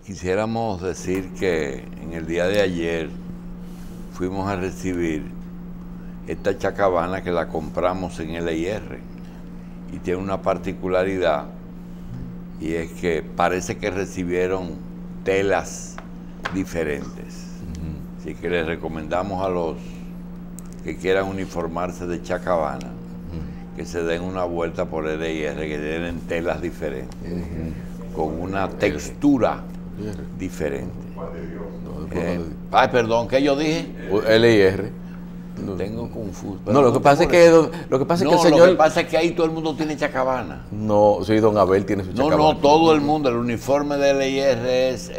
Quisiéramos decir que en el día de ayer fuimos a recibir esta chacabana que la compramos en LIR y tiene una particularidad, y es que parece que recibieron telas diferentes. Así que les recomendamos a los que quieran uniformarse de chacabana que se den una vuelta por LIR, que tienen telas diferentes, con una textura diferente. Ay, perdón, ¿qué yo dije? LIR. Tengo confuso. No, lo que pasa es que el señor... Lo que pasa es que ahí todo el mundo tiene chacabana. No, sí, don Abel tiene su chacabana. No, todo el mundo. El uniforme de LIR es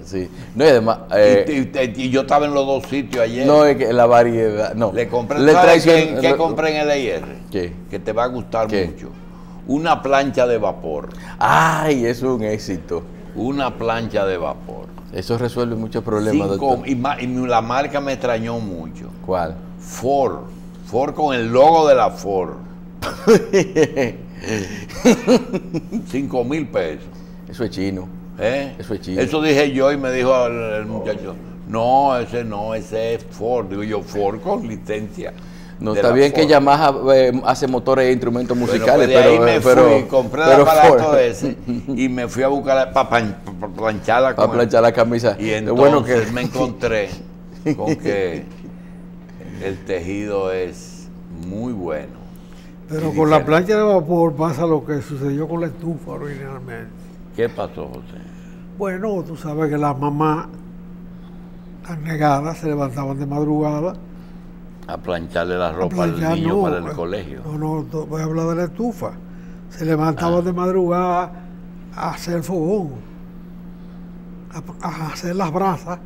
sí. No, y además... y yo estaba en los dos sitios ayer. No, es que la variedad... No. Le compré... ¿Sabes ¿Qué compré en LIR? ¿Qué? Que te va a gustar ¿Qué? mucho. Una plancha de vapor. Ay, eso es un éxito. Una plancha de vapor. Eso resuelve muchos problemas, doctor. Y la marca me extrañó mucho. ¿Cuál? Ford. Ford con el logo de la Ford. 5,000 pesos. Eso es chino. Eso es chino. Eso dije yo y me dijo el muchacho, no, ese es Ford. Digo yo, Ford con licencia. No, está bien Ford. Que Yamaha hace motores e instrumentos musicales, pero ahí me fui, compré el aparato ese y me fui a buscar para plancharla. Para planchar la camisa. Y entonces me encontré con que el tejido es muy bueno. Pero con la plancha de vapor pasa lo que sucedió con la estufa originalmente. ¿Qué pasó, José? Bueno, tú sabes que las mamás tan negadas se levantaban de madrugada a plancharle la ropa al niño para el colegio. No, voy a hablar de la estufa. Se levantaban de madrugada a hacer fogón, a hacer las brasas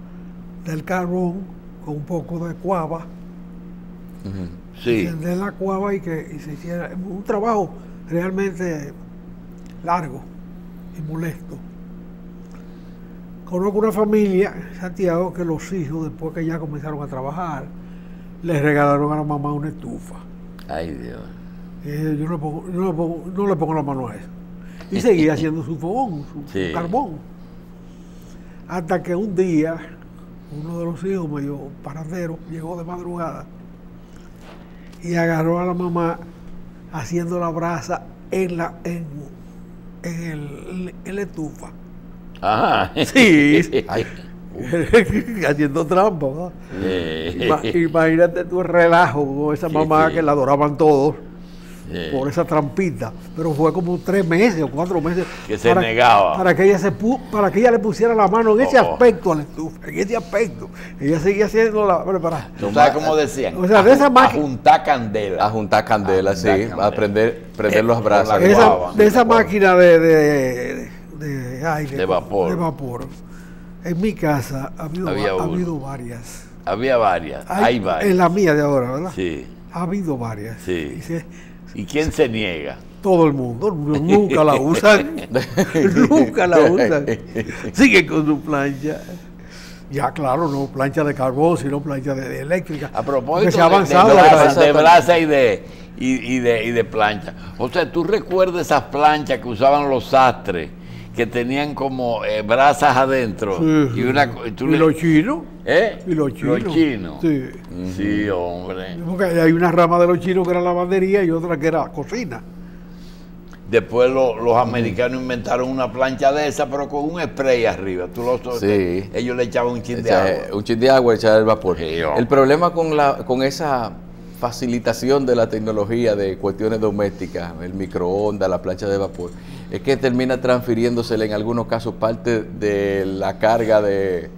del carbón con un poco de cuava. Sí. Encender la cuava y se hiciera un trabajo realmente largo y molesto. Conozco una familia en Santiago que los hijos, después que ya comenzaron a trabajar, les regalaron a la mamá una estufa. Ay, Dios. Yo no le pongo la mano a eso. Y seguía haciendo su fogón, su carbón. Hasta que un día, uno de los hijos, medio parandero, llegó de madrugada y agarró a la mamá haciendo la brasa en la estufa. Ajá. Sí. Ay. Haciendo trampa, ¿verdad? Imagínate tú el relajo con esa mamá que la adoraban todos por esa trampita, pero fue como 3 meses o 4 meses que se negaba para que ella le pusiera la mano en ese aspecto a la estufa, en ese aspecto. Ella seguía haciendo la preparación. ¿Tú sabes cómo decían? O sea, de esa máquina, a juntar candela. A juntar candela, sí, a prender los brazos. De esa máquina de vapor. En mi casa ha habido varias. Había varias, hay varias. En la mía de ahora, ¿verdad? Sí. Ha habido varias. Sí. ¿Y quién se niega? Todo el mundo. Nunca la usan. Nunca la usan. Siguen con su plancha. Ya, claro, no plancha de carbón, sino plancha de eléctrica. A propósito se ha avanzado de brasa y de plancha. O sea, ¿tú recuerdas esas planchas que usaban los sastres? Que tenían como brasas adentro. Sí, y los chinos. Y los chinos. Sí. Sí, hombre. Porque hay una rama de los chinos que era lavandería y otra que era cocina. Después los americanos inventaron una plancha de esa, pero con un spray arriba. Sí. Ellos le echaban un chin de agua. Un chin de agua, echar el vapor. Sí, el problema con esa facilitación de la tecnología de cuestiones domésticas, el microondas, la plancha de vapor, es que termina transfiriéndosele en algunos casos parte de la carga de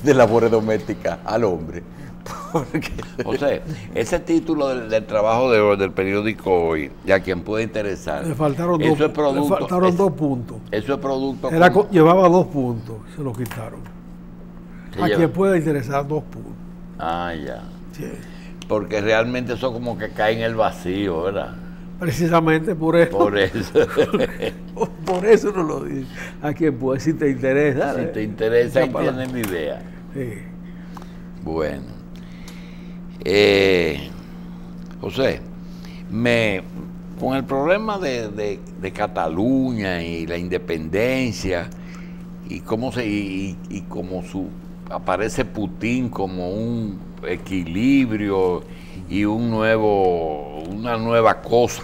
labores domésticas al hombre. O sea, ese título del trabajo de hoy, del periódico Hoy, y a quien puede interesar, le faltaron 2 puntos. Eso es producto. Llevaba 2 puntos, se lo quitaron. A quien pueda interesar 2 puntos. Ah, ya. Sí. Porque realmente eso como que cae en el vacío, ¿verdad? Precisamente por eso. Por eso. Por eso no lo dice. A quien puede, si te interesa. Si te interesa, ahí tienes mi idea. Sí. Bueno. José, Con el problema de Cataluña y la independencia y cómo aparece Putin como un equilibrio y una nueva cosa,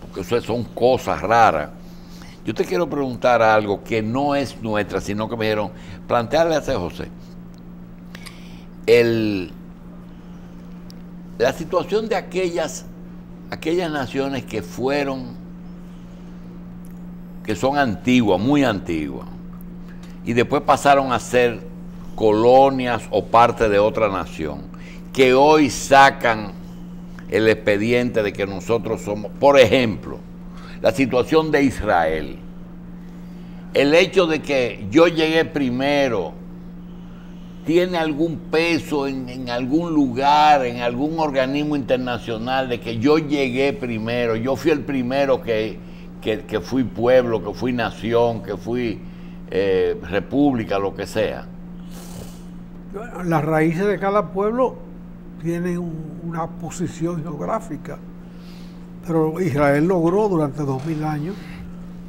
porque eso son cosas raras. Yo te quiero preguntar algo que no es nuestra, sino que me dijeron, plantearle a José. La situación de aquellas naciones que son antiguas, muy antiguas, y después pasaron a ser colonias o parte de otra nación, que hoy sacan el expediente de que nosotros somos, por ejemplo, la situación de Israel, el hecho de que yo llegué primero, ¿tiene algún peso en algún lugar, en algún organismo internacional, de que yo llegué primero, yo fui el primero que fui pueblo, que fui nación, que fui república, lo que sea? Las raíces de cada pueblo tienen una posición geográfica, pero Israel logró durante 2000 años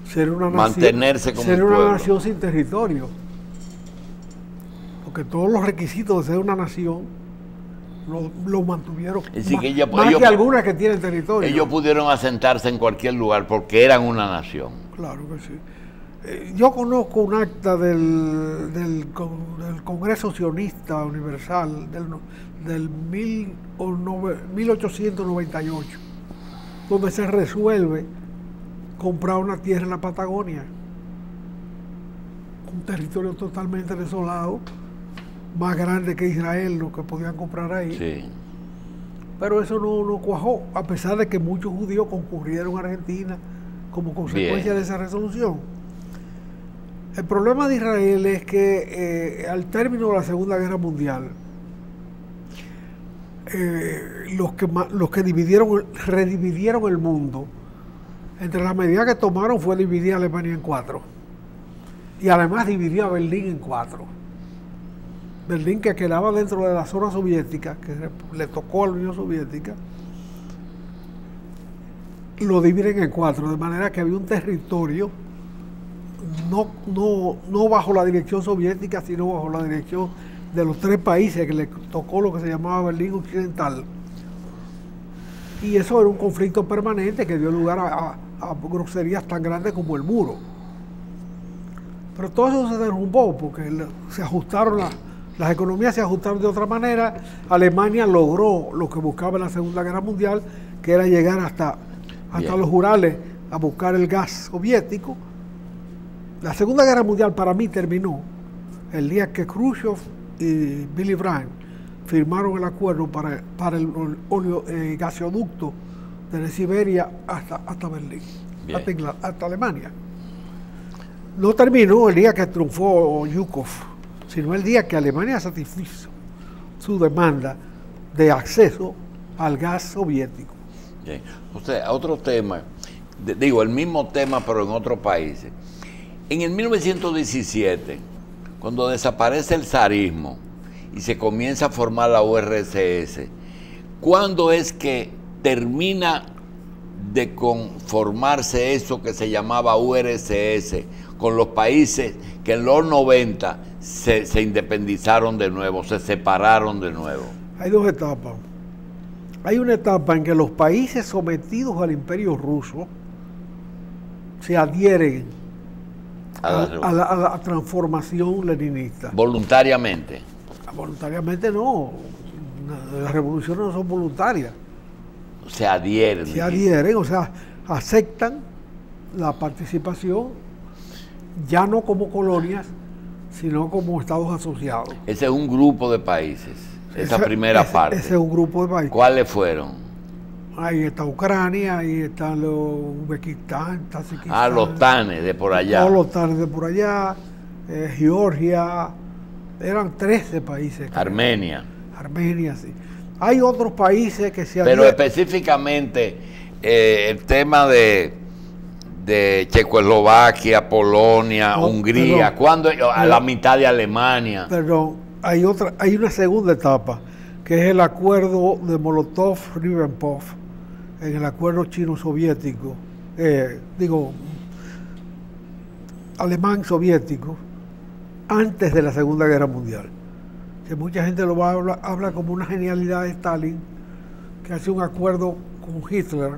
ser una mantenerse como ser un una pueblo. Nación sin territorio, porque todos los requisitos de ser una nación lo mantuvieron, más que algunas que tienen territorio. Ellos pudieron asentarse en cualquier lugar porque eran una nación. Claro que sí. Yo conozco un acta del Congreso Sionista Universal del 1898, donde se resuelve comprar una tierra en la Patagonia, un territorio totalmente desolado, más grande que Israel, lo que podían comprar ahí. Sí. Pero eso no cuajó, a pesar de que muchos judíos concurrieron a Argentina como consecuencia de esa resolución. El problema de Israel es que al término de la Segunda Guerra Mundial, los que redividieron el mundo, entre las medidas que tomaron fue dividir a Alemania en 4. Y además dividió a Berlín en 4. Berlín, que quedaba dentro de la zona soviética, que le tocó a la Unión Soviética, lo dividen en 4, de manera que había un territorio no bajo la dirección soviética, sino bajo la dirección de los 3 países que le tocó lo que se llamaba Berlín Occidental. Y eso era un conflicto permanente que dio lugar a groserías tan grandes como el muro. Pero todo eso se derrumbó porque se ajustaron las economías se ajustaron de otra manera. Alemania logró lo que buscaba en la Segunda Guerra Mundial, que era llegar hasta los Urales a buscar el gas soviético. La Segunda Guerra Mundial para mí terminó el día que Khrushchev y Willy Brandt firmaron el acuerdo para el gasoducto desde Siberia hasta Berlín, hasta Alemania. No terminó el día que triunfó Yukov, sino el día que Alemania satisfizo su demanda de acceso al gas soviético. Bien. O sea, otro tema, el mismo tema pero en otros países. En el 1917, cuando desaparece el zarismo y se comienza a formar la URSS, ¿cuándo es que termina de conformarse eso que se llamaba URSS con los países que en los 90 se independizaron de nuevo, se separaron de nuevo? Hay 2 etapas. Hay una etapa en que los países sometidos al imperio ruso se adhieren a la transformación leninista. ¿Voluntariamente? Voluntariamente no. Las revoluciones no son voluntarias. Se adhieren. Se adhieren, o sea, aceptan la participación ya no como colonias, sino como estados asociados. Ese es un grupo de países, esa primera parte. Ese es un grupo de países. ¿Cuáles fueron? Ahí está Ucrania, ahí están los Uzbekistán, Tayikistán. Los tanes de por allá. Todos los tanes de por allá, Georgia, eran 13 países. Armenia. Armenia, sí. Hay otros países que se Pero específicamente el tema de Checoslovaquia, Polonia, Hungría, a la mitad de Alemania. Perdón, hay una segunda etapa, que es el acuerdo de Molotov-Ribbentrop en el acuerdo chino-soviético, alemán-soviético, antes de la Segunda Guerra Mundial. Que mucha gente lo habla como una genialidad de Stalin, que hace un acuerdo con Hitler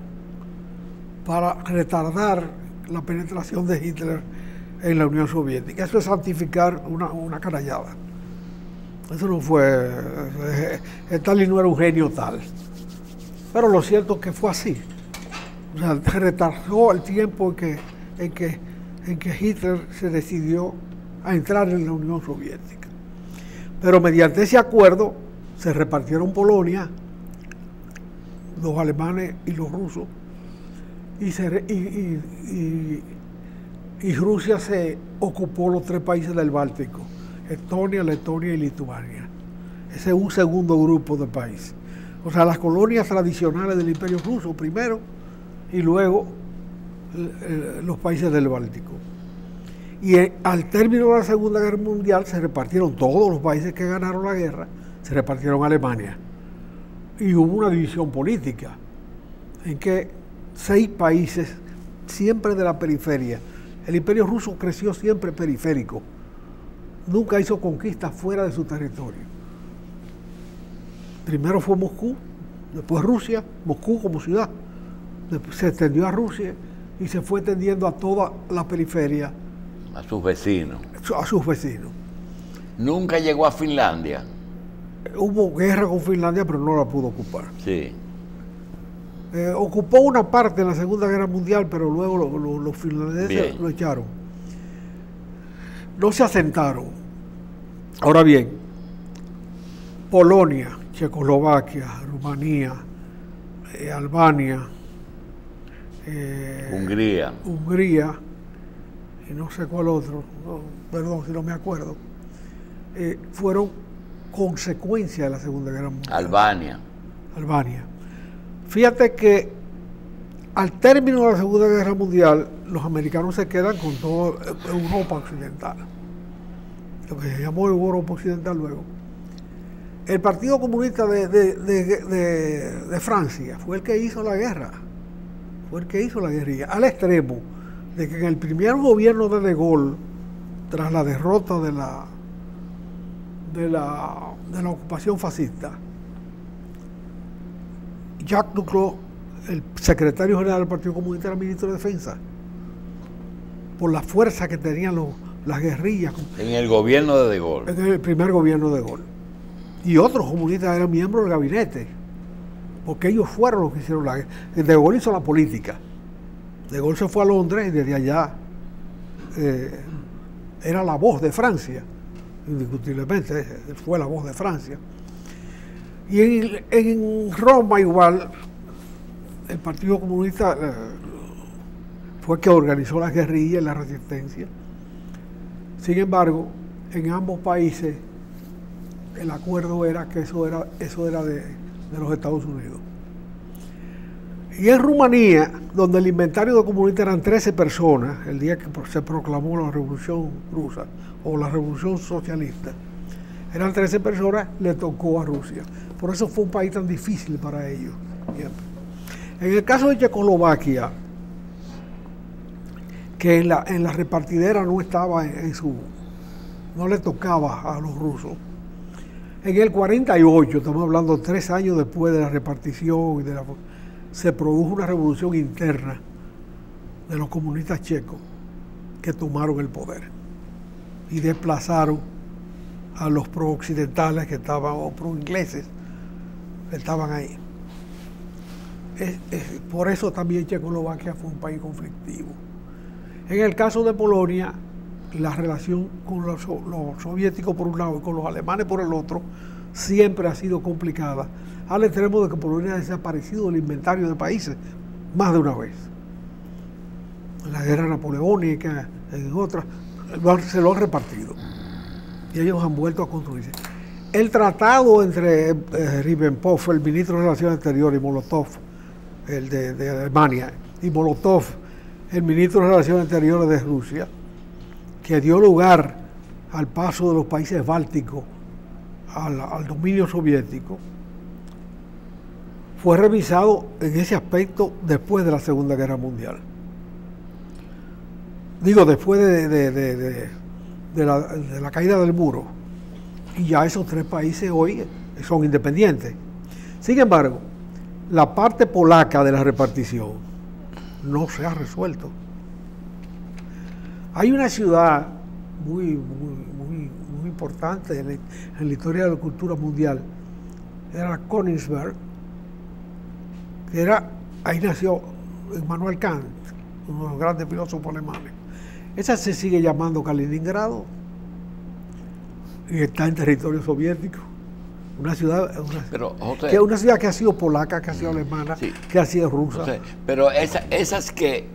para retardar la penetración de Hitler en la Unión Soviética. Eso es santificar una canallada. Eso no fue... Stalin no era un genio tal. Pero lo cierto es que fue así. O sea, retardó el tiempo en que Hitler se decidió a entrar en la Unión Soviética. Pero mediante ese acuerdo se repartieron Polonia, los alemanes y los rusos, y Rusia se ocupó los 3 países del Báltico: Estonia, Letonia y Lituania. Ese es un segundo grupo de países. O sea, las colonias tradicionales del Imperio Ruso primero y luego los países del Báltico. Y al término de la Segunda Guerra Mundial se repartieron todos los países que ganaron la guerra, se repartieron a Alemania. Y hubo una división política en que 6 países, siempre de la periferia. El Imperio Ruso creció siempre periférico. Nunca hizo conquistas fuera de su territorio. Primero fue Moscú, después Rusia, Moscú como ciudad. Después se extendió a Rusia y se fue extendiendo a toda la periferia. A sus vecinos. A sus vecinos. Nunca llegó a Finlandia. Hubo guerra con Finlandia, pero no la pudo ocupar. Sí. Ocupó una parte en la Segunda Guerra Mundial, pero luego los finlandeses lo echaron. No se asentaron. Ahora bien, Polonia, Checoslovaquia, Rumanía, Albania, Hungría, y no sé cuál otro, perdón si no me acuerdo, fueron consecuencia de la Segunda Guerra Mundial. Albania. Fíjate que al término de la Segunda Guerra Mundial, los americanos se quedan con toda Europa Occidental, lo que se llamó Europa Occidental luego. El Partido Comunista de Francia fue el que hizo la guerra, guerrilla, al extremo de que en el primer gobierno de Gaulle, tras la derrota de la ocupación fascista, Jacques Duclos, el secretario general del Partido Comunista, era ministro de Defensa, por la fuerza que tenían las guerrillas. En el gobierno de Gaulle. En el primer gobierno de Gaulle. Y otros comunistas eran miembros del gabinete, porque ellos fueron los que hicieron la guerra. De Gaulle hizo la política. De Gaulle se fue a Londres y desde allá era la voz de Francia, indiscutiblemente, fue la voz de Francia. Y en Roma igual, el Partido Comunista fue el que organizó las guerrillas y la resistencia. Sin embargo, en ambos países el acuerdo era que eso era de los Estados Unidos. Y en Rumanía, donde el inventario de comunistas eran 13 personas, el día que se proclamó la Revolución Rusa o la Revolución Socialista, eran 13 personas, le tocó a Rusia. Por eso fue un país tan difícil para ellos. En el caso de Checoslovaquia, que en la repartidera no estaba no le tocaba a los rusos. En el 48, estamos hablando 3 años después de la repartición, se produjo una revolución interna de los comunistas checos que tomaron el poder y desplazaron a los pro-occidentales que estaban, o pro-ingleses, que estaban ahí. Por eso también Checoslovaquia fue un país conflictivo. En el caso de Polonia, la relación con los soviéticos por un lado y con los alemanes por el otro siempre ha sido complicada, al extremo de que Polonia ha desaparecido del inventario de países más de una vez. En la guerra napoleónica, en otras, se lo han repartido y ellos han vuelto a construirse. El tratado entre Ribbentrop, el ministro de Relaciones Exteriores, y Molotov, el de Alemania, y Molotov, el ministro de Relaciones Exteriores de Rusia, que dio lugar al paso de los países bálticos al dominio soviético, fue revisado en ese aspecto después de la Segunda Guerra Mundial. Digo, después de la caída del muro. Y ya esos 3 países hoy son independientes. Sin embargo, la parte polaca de la repartición no se ha resuelto. Hay una ciudad muy importante en la historia de la cultura mundial, era Königsberg, ahí nació Immanuel Kant, uno de los grandes filósofos alemanes. Esa se sigue llamando Kaliningrado y está en territorio soviético. Una ciudad, una ciudad que ha sido polaca, que ha sido alemana, sí, que ha sido rusa. Pero esas que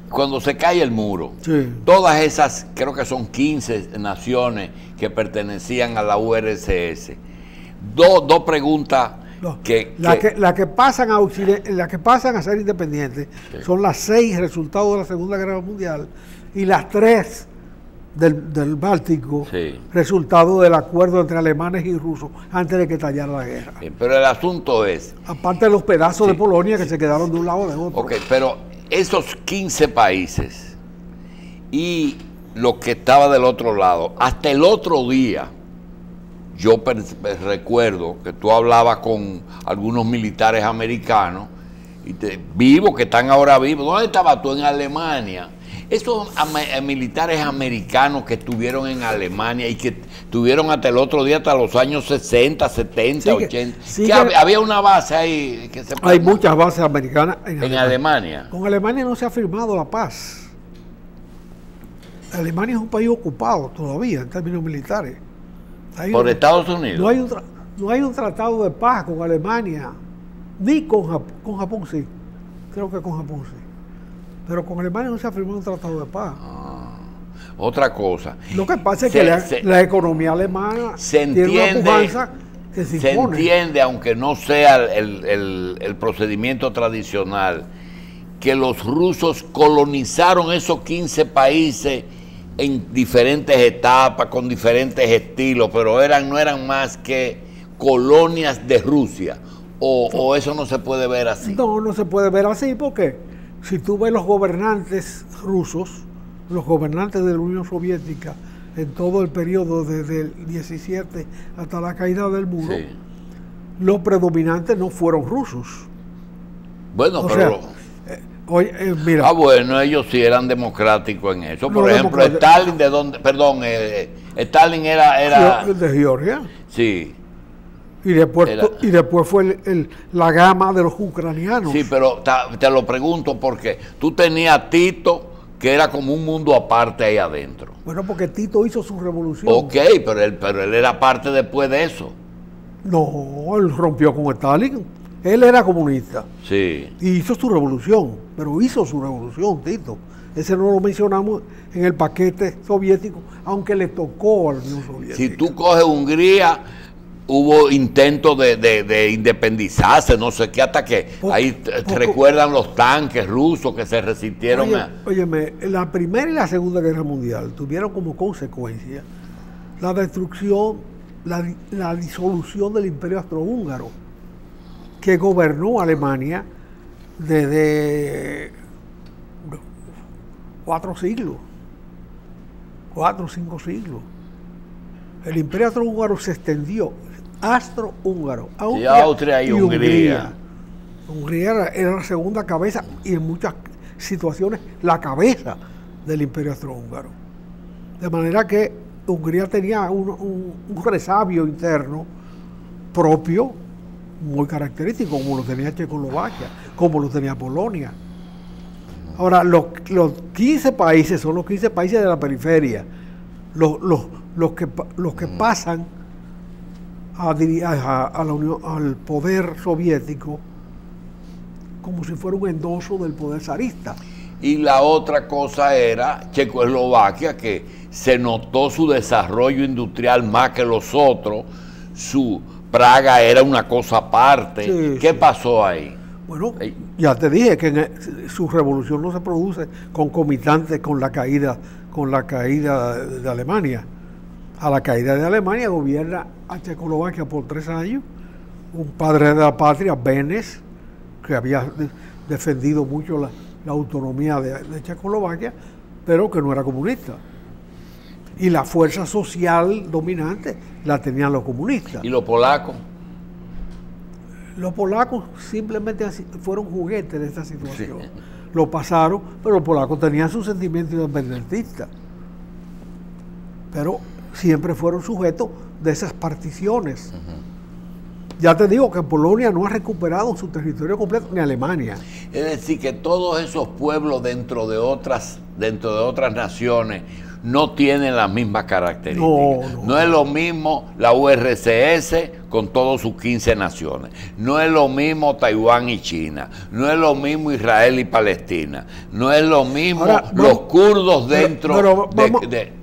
cuando se cae el muro, sí, todas esas, creo que son 15 naciones que pertenecían a la URSS. Dos preguntas. No, la que pasan a ser independientes, sí, son las 6 resultados de la Segunda Guerra Mundial y las 3 del Báltico, sí, resultado del acuerdo entre alemanes y rusos antes de que estallara la guerra. Pero el asunto es... Aparte de los pedazos, sí, de Polonia que se quedaron de un lado o de otro. Ok, pero esos 15 países y lo que estaba del otro lado, hasta el otro día, yo recuerdo que tú hablabas con algunos militares americanos vivos, que están ahora vivos. ¿Dónde estabas tú? En Alemania. Esos militares americanos que estuvieron en Alemania y que estuvieron hasta el otro día, hasta los años 60, 70, sí, 80. Sí, que había una base ahí. Que hay muchas bases americanas en Alemania. Con Alemania no se ha firmado la paz. Alemania es un país ocupado todavía en términos militares. ¿Por Estados Unidos? No hay un tratado de paz con Alemania, ni con Japón sí. Creo que con Japón sí. Pero con Alemania no se ha firmado un tratado de paz. Otra cosa. Lo que pasa es que la economía alemana tiene una pujanza que se impone. Entiende, aunque no sea el procedimiento tradicional, que los rusos colonizaron esos 15 países en diferentes etapas, con diferentes estilos, pero no eran más que colonias de Rusia. ¿O eso no se puede ver así? No se puede ver así porque si tú ves los gobernantes rusos, los gobernantes de la Unión Soviética, en todo el periodo desde el 17 hasta la caída del muro, sí, los predominantes no fueron rusos. Bueno, mira. Bueno, ellos sí eran democráticos en eso. Por ejemplo, Stalin, ¿de dónde? Perdón, Stalin era de Georgia. Sí. Y después fue la gama de los ucranianos. Sí, pero te lo pregunto porque tú tenías a Tito, que era como un mundo aparte ahí adentro. Bueno, porque Tito hizo su revolución. Ok, pero él era parte después de eso. No, él rompió con Stalin. Él era comunista. Sí. Y hizo su revolución, pero hizo su revolución, Tito. Ese no lo mencionamos en el paquete soviético, aunque le tocó a la Unión Soviética. Si tú coges Hungría, hubo intentos de independizarse, no sé qué, hasta que ahí te recuerdan los tanques rusos que se resistieron Óyeme, la Primera y la Segunda Guerra Mundial tuvieron como consecuencia la destrucción, la disolución del Imperio Austrohúngaro, que gobernó Alemania desde 4 siglos, 4 o 5 siglos. El Imperio Austrohúngaro se extendió, Austria y Hungría. Hungría era la segunda cabeza y en muchas situaciones la cabeza del Imperio Austrohúngaro. De manera que Hungría tenía un resabio interno propio, muy característico, como lo tenía Checoslovaquia, como lo tenía Polonia. Ahora, los 15 países son los 15 países de la periferia, los que pasan al poder soviético como si fuera un endoso del poder zarista. Y la otra cosa era Checoslovaquia, que se notó su desarrollo industrial más que los otros, su Praga era una cosa aparte. Sí, ¿qué pasó ahí? Bueno, ya te dije que su revolución no se produce concomitante con la caída de Alemania. A la caída de Alemania gobierna a Checoslovaquia por 3 años un padre de la patria, Benes, que había defendido mucho la autonomía de Checoslovaquia, pero que no era comunista. Y la fuerza social dominante la tenían los comunistas. ¿Y los polacos? Los polacos simplemente fueron juguetes de esta situación. Sí. Lo pasaron, pero los polacos tenían su sentimiento independentista. Pero siempre fueron sujetos de esas particiones. Ya te digo que Polonia no ha recuperado su territorio completo, ni Alemania. Es decir, que todos esos pueblos dentro de otras naciones no tienen las mismas características. No es lo mismo la URSS con todas sus 15 naciones. No es lo mismo Taiwán y China. No es lo mismo Israel y Palestina. No es lo mismo los kurdos dentro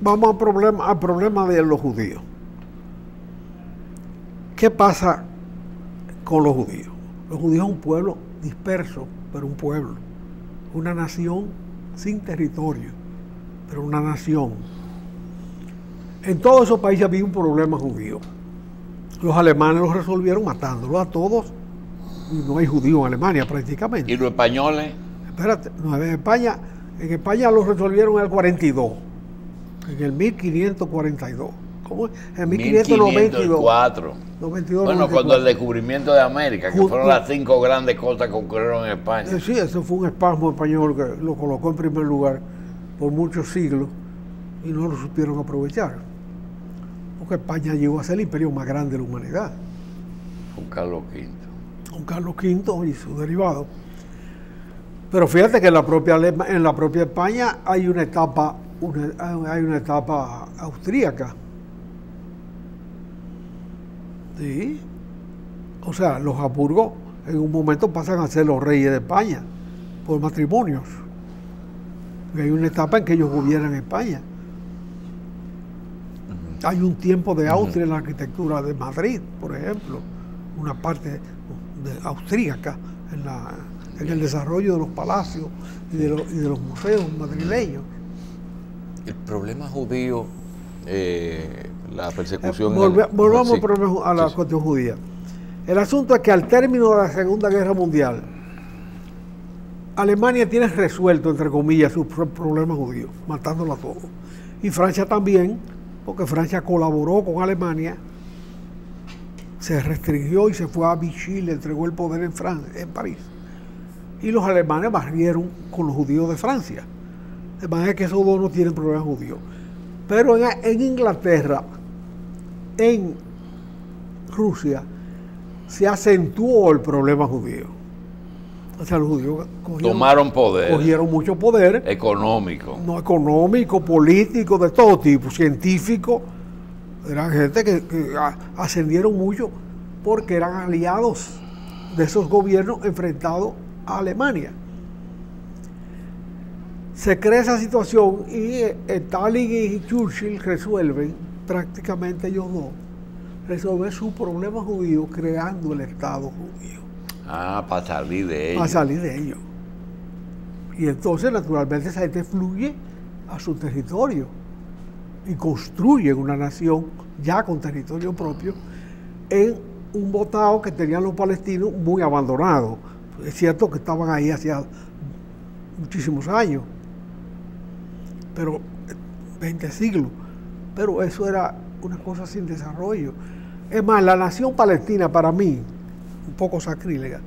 Vamos al problema de los judíos. ¿Qué pasa con los judíos? Los judíos son un pueblo disperso, pero un pueblo. Una nación sin territorio, pero una nación. En todos esos países había un problema judío. Los alemanes los resolvieron matándolos a todos. Y no hay judíos en Alemania prácticamente. ¿Y los españoles? Espérate, no, en España los resolvieron en el 42. En el 1542. ¿Cómo? En 1592. 92, bueno, cuando el descubrimiento de América, que fueron las 5 grandes cosas que ocurrieron en España. Sí, eso fue un espasmo español que lo colocó en primer lugar por muchos siglos y no lo supieron aprovechar. Porque España llegó a ser el imperio más grande de la humanidad. Con Carlos V. Con Carlos V y su derivado. Pero fíjate que en la propia España hay una etapa austríaca. Sí. O sea, los Habsburgo en un momento pasan a ser los reyes de España por matrimonios. Y hay una etapa en que ellos gobiernan España. Hay un tiempo de Austria en la arquitectura de Madrid, por ejemplo, una parte austríaca en el desarrollo de los palacios y de los museos madrileños. El problema judío, la persecución... Volvamos a la cuestión judía. El asunto es que al término de la Segunda Guerra Mundial, Alemania tiene resuelto, entre comillas, sus problemas judíos, matándolo a todos. Y Francia también, porque Francia colaboró con Alemania, se restringió y se fue a Vichy, le entregó el poder en París. Y los alemanes barrieron con los judíos de Francia. De manera que esos dos no tienen problemas judíos. Pero en Inglaterra, en Rusia, se acentuó el problema judío. O sea, los judíos tomaron poder. Cogieron mucho poder. Económico. No, económico, político, de todo tipo, científico. Eran gente que ascendieron mucho porque eran aliados de esos gobiernos enfrentados a Alemania. Se crea esa situación y Stalin y Churchill resuelven, prácticamente ellos dos, resolver su problema judío creando el Estado judío. Para salir de ellos. Para salir de ellos. Y entonces, naturalmente, esa gente fluye a su territorio y construyen una nación ya con territorio propio en un botado que tenían los palestinos muy abandonado. Es cierto que estaban ahí hacía muchísimos años, pero 20 siglos, pero eso era una cosa sin desarrollo. Es más, la nación palestina para mí, un poco sacrílega,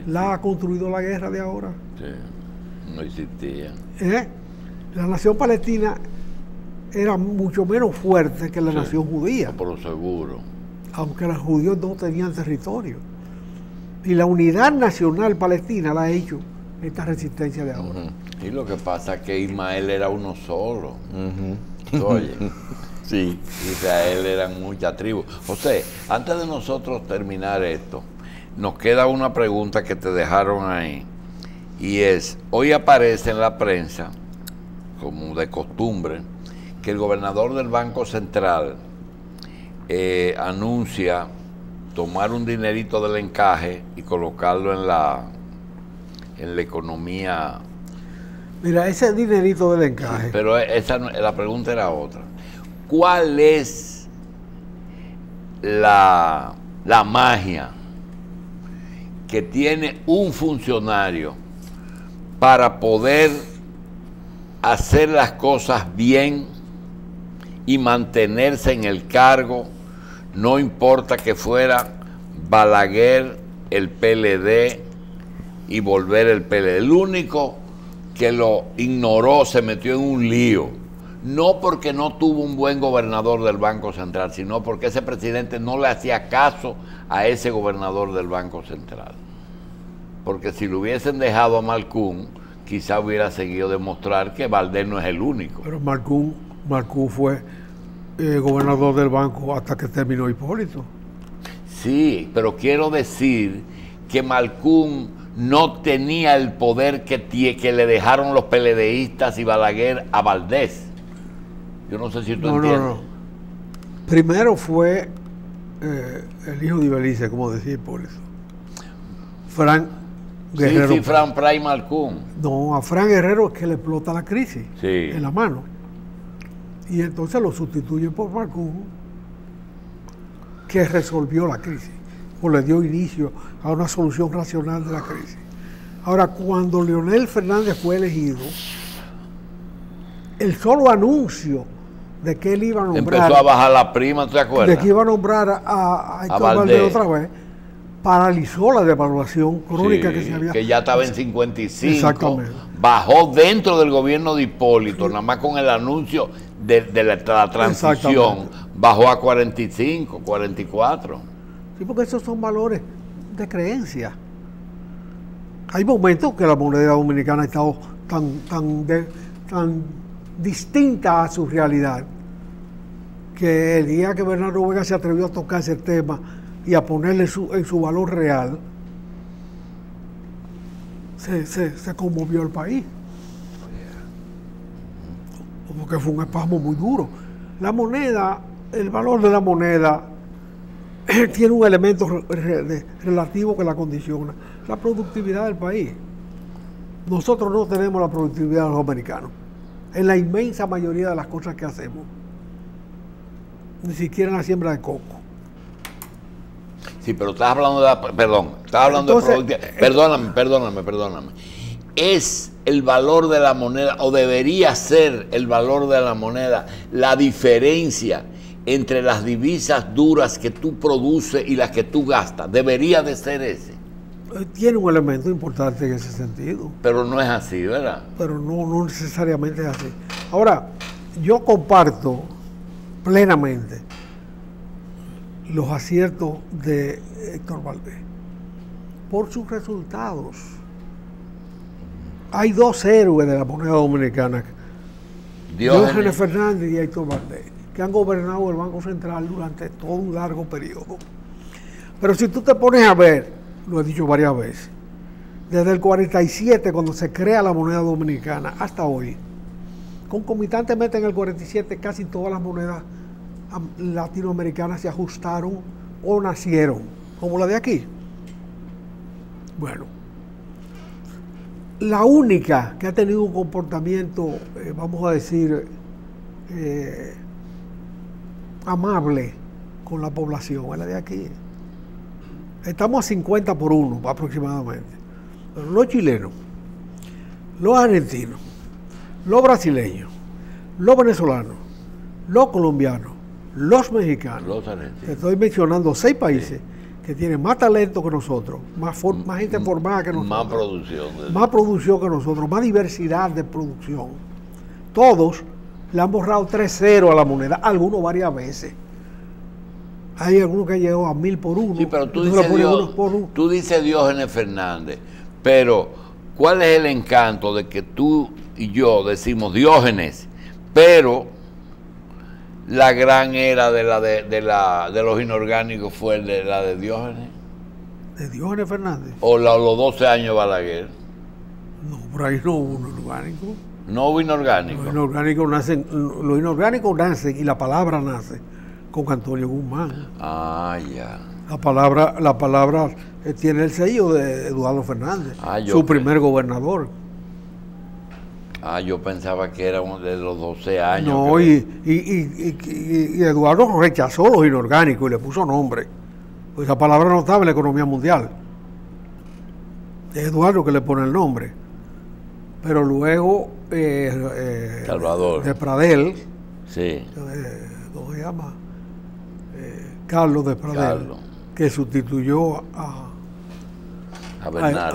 la ha construido la guerra de ahora. Sí, no existía. La nación palestina era mucho menos fuerte que la nación judía. Por lo seguro. Aunque los judíos no tenían territorio. Y la unidad nacional palestina la ha hecho esta resistencia de ahora. Y lo que pasa es que Ismael era uno solo. Oye, sí. Israel eran muchas tribus. José, antes de nosotros terminar esto, nos queda una pregunta que te dejaron ahí. Y es, hoy aparece en la prensa, como de costumbre, que el gobernador del Banco Central anuncia tomar un dinerito del encaje y colocarlo en la economía. Mira, ese dinerito del encaje. Sí, pero la pregunta era otra. ¿Cuál es la magia que tiene un funcionario para poder hacer las cosas bien y mantenerse en el cargo, no importa que fuera Balaguer, el PLD y volver el PLD. El único que lo ignoró, se metió en un lío, no porque no tuvo un buen gobernador del Banco Central, sino porque ese presidente no le hacía caso a ese gobernador del Banco Central. Porque si lo hubiesen dejado a Malcún, quizá hubiera seguido demostrar que Valdés no es el único. Pero Malcún fue gobernador del banco hasta que terminó Hipólito. Sí, pero quiero decir que Malcún no tenía el poder que le dejaron los PLDistas y Balaguer a Valdés. Yo no sé si tú entiendes. No. Primero fue el hijo de Ibelice, como decía Hipólito. Fran Guerrero. Sí, Fran Pray Malcún. No, a Fran Guerrero es que le explota la crisis en la mano. Y entonces lo sustituyen por Malcún, que resolvió la crisis, o le dio inicio a una solución racional de la crisis. Ahora, cuando Leonel Fernández fue elegido, el solo anuncio de que él iba a nombrar... Empezó a bajar la prima, ¿te acuerdas? De que iba a nombrar a Héctor Valdés otra vez, paralizó la devaluación crónica que se había... Que ya estaba en 55. Exactamente. Bajó dentro del gobierno de Hipólito, nada más con el anuncio de la transición, bajó a 45, 44. Sí, porque esos son valores de creencia. Hay momentos que la moneda dominicana ha estado tan distinta a su realidad, que el día que Bernardo Vega se atrevió a tocar ese tema y a ponerle en su valor real, se conmovió el país. Porque fue un espasmo muy duro. La moneda, el valor de la moneda tiene un elemento relativo que la condiciona: la productividad del país. Nosotros no tenemos la productividad de los americanos en la inmensa mayoría de las cosas que hacemos, ni siquiera en la siembra de coco. Sí, pero estás hablando de de productividad. Perdóname. ¿Es el valor de la moneda, o debería ser el valor de la moneda, la diferencia entre las divisas duras que tú produces y las que tú gastas? Debería de ser ese. Tiene un elemento importante en ese sentido. Pero no es así, ¿verdad? Pero no necesariamente es así. Ahora, yo comparto plenamente los aciertos de Héctor Valdés por sus resultados. Hay dos héroes de la moneda dominicana, Diógenes Fernández y Héctor Valdés, que han gobernado el Banco Central durante todo un largo periodo. Pero si tú te pones a ver, lo he dicho varias veces, desde el 47, cuando se crea la moneda dominicana, hasta hoy, concomitantemente en el 47 casi todas las monedas latinoamericanas se ajustaron o nacieron, como la de aquí. Bueno, la única que ha tenido un comportamiento, vamos a decir, amable con la población es la de aquí. Estamos a 50-1 aproximadamente. Pero los chilenos, los argentinos, los brasileños, los venezolanos, los colombianos, los mexicanos, los argentinos. Te estoy mencionando 6 países que tienen más talento que nosotros, más gente formada que nosotros, más producción que nosotros, más diversidad de producción. Todos le han borrado 3-0 a la moneda, algunos varias veces. Hay algunos que han llegado a 1000 por 1. Sí, pero tú dices Diógenes Fernández, pero ¿cuál es el encanto de que tú y yo decimos Diógenes, pero la gran era de los inorgánicos fue la de Diógenes? ¿De Diógenes Fernández? ¿O los 12 años de Balaguer? No, por ahí no hubo un inorgánico. ¿No hubo inorgánico? Los inorgánicos nacen, y la palabra nace con Antonio Guzmán. Ah, ya. La palabra tiene el sello de Eduardo Fernández, su primer gobernador. Yo pensaba que era uno de los 12 años. No, y Eduardo rechazó los inorgánicos y le puso nombre. Pues esa palabra no estaba en la economía mundial. Eduardo que le pone el nombre, pero luego Salvador de Pradel, sí ¿cómo se llama? Carlos de Pradel, Carlos. Que sustituyó a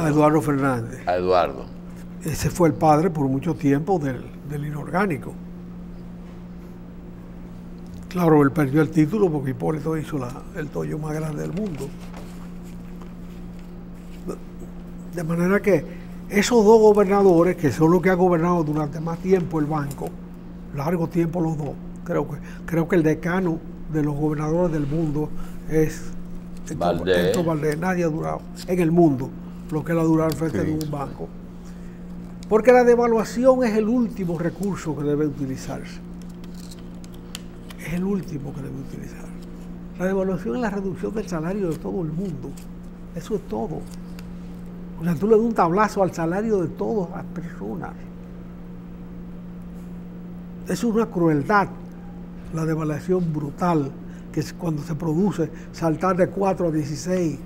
Eduardo Fernández. A Eduardo. Ese fue el padre por mucho tiempo del inorgánico. Claro, él perdió el título porque Hipólito hizo el tollo más grande del mundo. De manera que esos dos gobernadores, que son los que han gobernado durante más tiempo el banco, largo tiempo los dos, creo que el decano de los gobernadores del mundo es Héctor Valdés. Nadie ha durado en el mundo lo que él ha durado al frente de un banco. Porque la devaluación es el último recurso que debe utilizarse. Es el último que debe utilizar. La devaluación es la reducción del salario de todo el mundo. Eso es todo. O sea, tú le das un tablazo al salario de todas las personas. Es una crueldad, la devaluación brutal, que es cuando se produce saltar de 4 a 16